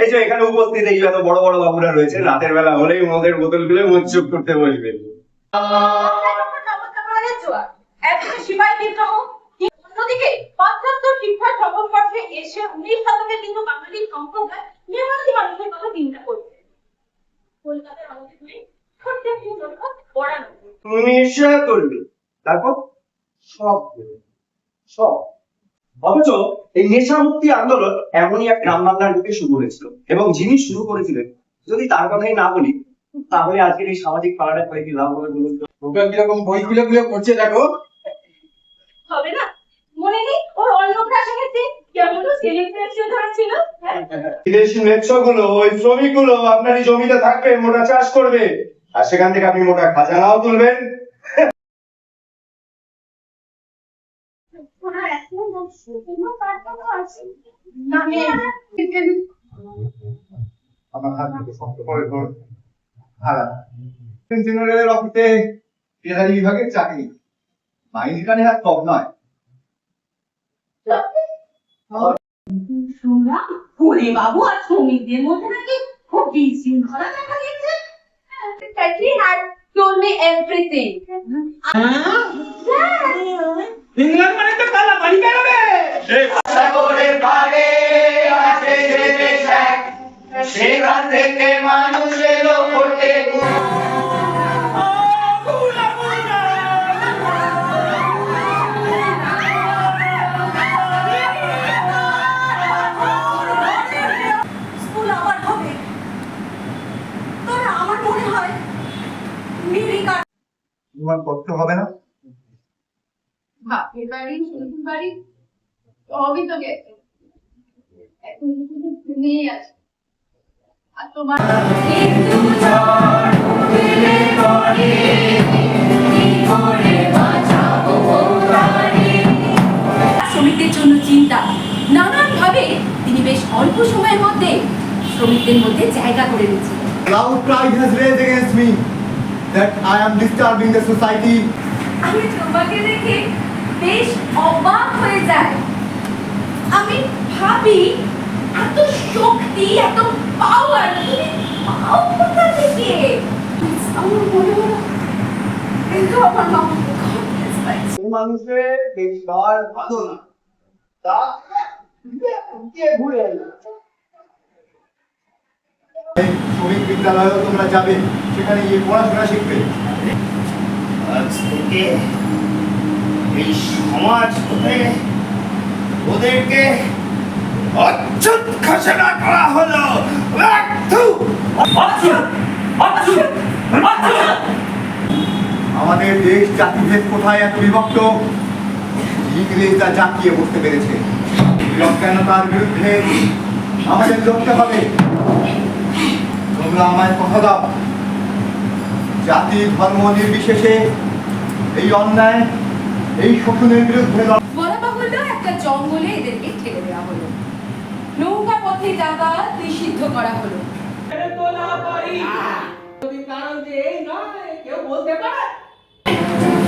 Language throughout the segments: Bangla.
এই যে এখানে উপস্থিত এই যত বড় বড় বাবুরা রয়েছে, রাতের বেলা হলেই মদের বোতলগুলো মজ্জুব করতে বসবে। অন্যদিকে পাশ্চাত্য শিক্ষা সংস্পর্শে এসে 19 শতকে কিন্তু বাঙালি সম্প্রদায় মেহনতি মানুষের কথা চিন্তা করছে। কলকাতার আমাদের ছোট্ট একটি জনপদ পড়ানো নেশা করবে, তারপর সব সব। অথচ এই নেশা মুক্তি আন্দোলন এমনই এক গ্রাম বাংলার বুকে শুরু হয়েছিল, এবং যিনি শুরু করেছিলেন যদি তার কথাই না বলি, তাহলে আজকের এই সামাজিক পাড়াটা কয়েকটি লাভ হবে বলুন তো। ওটা কিরকম বই খুলে খুলে পড়ছে দেখো। হবে না? মনে নেই ওর অন্নপ্রাশনেতে কেমন সেলিব্রেশন হয়েছিল? বিদেশি মেট্রোগুলো, ওই শ্রমিকগুলো আপনারই জমিতে থাকবে, মোটা চাষ করবে, আর সেখান থেকে আপনি মোটা খাজানাও তুলবেন। আমার হাত থেকে শক্ত করে ধর। জেনারেলের অফিসে ট্রেজারি বিভাগের চাকরি, মাইনে কানে আর কম নয়। শুনলাম হরি বাবু আর শ্রমিকদের মধ্যে নাকি খুব বিশৃঙ্খলা দেখা দিয়েছে। Secretary had told me everything. England মানে তো কালা বাড়ি বেরোবে। সাগরের পাড়ে আছে যে দেশ এক, সেখান থেকে মানুষ এলো করতে স্কুল আবার হবে। তবে আমার মনে হয় মিরিকা তোমার করতে হবে না। বাপের বাড়ি শ্বশুর বাড়ি সবই তো গেছে, এখন শুধু ঘুমিয়ে আছে। আর তোমার শ্রমিকদের জন্য চিন্তা, নানান ভাবে তিনি বেশ অল্প সময়ের মধ্যে শ্রমিকদের মধ্যে জায়গা করে নিয়েছেন। Loud pride has raised against me that I am disturbing the society. আমি তোমাকে দেখে বেশ অবাক হয়ে যাই। আমি ভাবি এত শক্তি, এত পাওয়ার তুমি পাও কোথা থেকে? আমার মনে হলো কিন্তু আমার মা মানুষের বেশবার ভালো না, তা ঘুরে এলো। শ্রমিক বিদ্যালয়েও তোমরা যাবে, সেখানে গিয়ে পড়াশোনা শিখবে। আজ থেকে এই সমাজ হতে ওদেরকে অচ্যুত ঘোষণা করা হলো। আমাদের দেশ জাতিভেদ কোথায় এত বিভক্ত, ইংরেজরা জাঁকিয়ে বসতে পেরেছে। অজ্ঞানতার বিরুদ্ধে আমাদের লড়তে হবে। তোমরা আমায় কথা দাও, জাতি ধর্ম নির্বিশেষে এই অন্যায়, এই শোষণের বিরুদ্ধে বলা বাহুল্য একটা জঙ্গলে এদেরকে ঠেলে দেওয়া হলো, নৌকা পথে যাতায়াত নিষিদ্ধ করা হলো।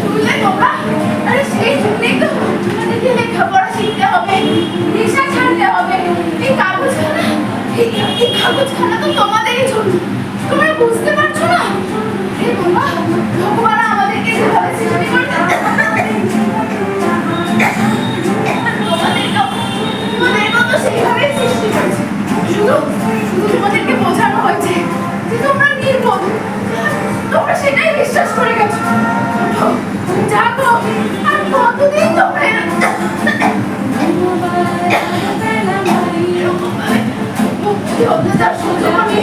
শুনলে তোমরা? আরে সেই জন্যই তো আমাদেরকে লেখাপড়া শিখতে হবে, নেশা ছাড়তে হবে। এই কাগজখানা, এই কাগজখানা তো তোমাদেরই জন্য, তোমরা বুঝতে পারছো না? হে বাবা, ভগবান আমাদেরকে যেভাবে সৃষ্টি করেছে তোমাদেরকেও তো সেইভাবেই সৃষ্টি করেছে। শুধু তোমাদেরকে বোঝানো হয়েছে যে তোমরা নির্বোধ, তোমরা সেটাই বিশ্বাস করে গেছো। জাগো, আর কতদিন তোমরা অত্যাচার সহ্য করবে?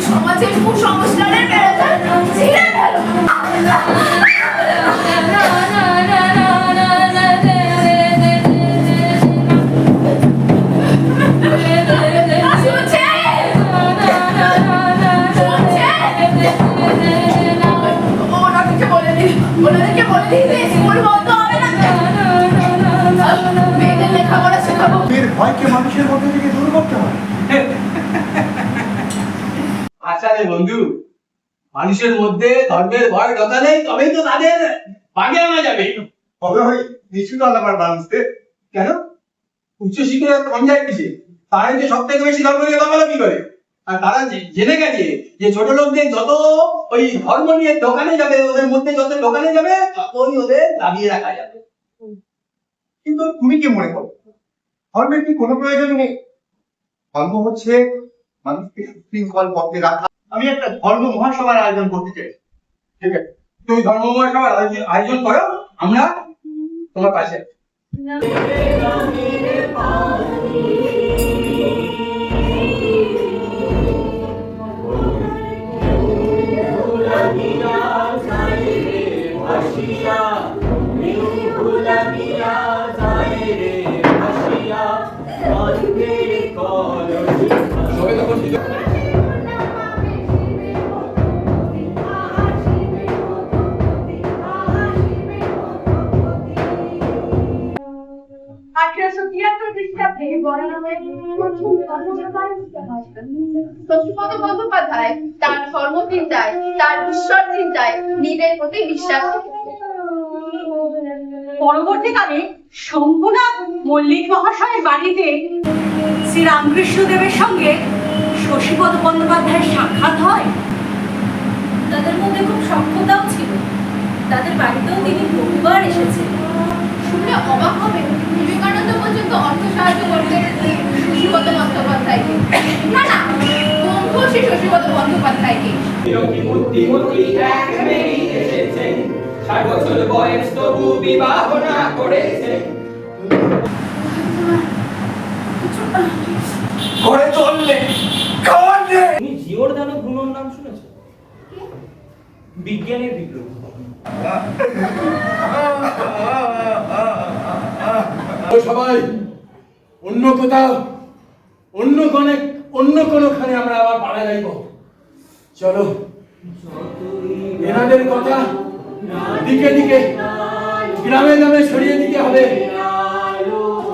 সমাজের কুসংস্কারের বেড়াটা ছিঁড়ে গেল। ওনাদেরকে বলে দিই স্কুল বন্ধ হবে না, মেয়েদের লেখাপড়া শেখাবো। এর ভয়কে মানুষের মধ্যে থেকে দূর করতে হয়। আচ্ছা রে বন্ধু, মানুষের মধ্যে ধর্মের ভয় ঢোকালে তবেই তো তাদের বাগে আনা যাবে। হবে ওই নিচু তলাবার মানুষদের কেন উচ্চ শিক্ষা কম যায় কিসে? তারাই যে সব থেকে বেশি ধর্ম নিয়ে লাফালাফি করে। আর তারা জেনে গেছে যে ছোট লোকদের যত ওই ধর্ম নিয়ে দোকানে যাবে, ওদের মধ্যে যত দোকানে যাবে ততই ওদের দাবিয়ে রাখা যাবে। কিন্তু তুমি কি মনে করো ধর্মের কি কোনো প্রয়োজন নেই? ধর্ম হচ্ছে মানুষকে সুশৃঙ্খল পথে রাখা। আমি একটা ধর্ম মহাসভার আয়োজন করতে চাই। ঠিক আছে, তুমি ধর্ম মহাসভার আয়োজন করো, আমরা তোমার পাশে আছি। শশীপদ বন্দ্যোপাধ্যায় তার ধর্ম চিন্তায়, তার ঈশ্বর চিন্তায় নিজের প্রতি বিশ্বাস পরবর্তীকালে শম্ভুনাথ মল্লিক মহাশয়ের বাড়িতে শ্রীরামকৃষ্ণদেবের সঙ্গে শশীপদ বন্দ্যোপাধ্যায়ের সাক্ষাৎ হয়। তাদের মধ্যে খুব সক্ষতাও ছিল, তাদের বাড়িতেও তিনি বহুবার এসেছেন। শুনলে অবাক হবে, বিবেকানন্দ পর্যন্ত অর্থ সাহায্য করতে শশীপদ বন্দ্যোপাধ্যায়কে, না না বঙ্গশ্রী শশীপদ বন্দ্যোপাধ্যায়কে। 60 বছর বয়স তবু বিবাহ না করেছে। করে চললে খাওয়ার নেই। তুমি জিওরদানো ভ্রূণর নাম শুনেছো? বিজ্ঞানের বিপ্লব। সবাই অন্য কোথাও অন্য কোনোখানে আমরা আবার পাড়া যাইব। চলো, এনাদের কথা দিকে দিকে গ্রামে গ্রামে ছড়িয়ে দিতে হবে,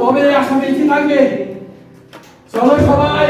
তবে আশা বেঁচে থাকবে। চলো সবাই।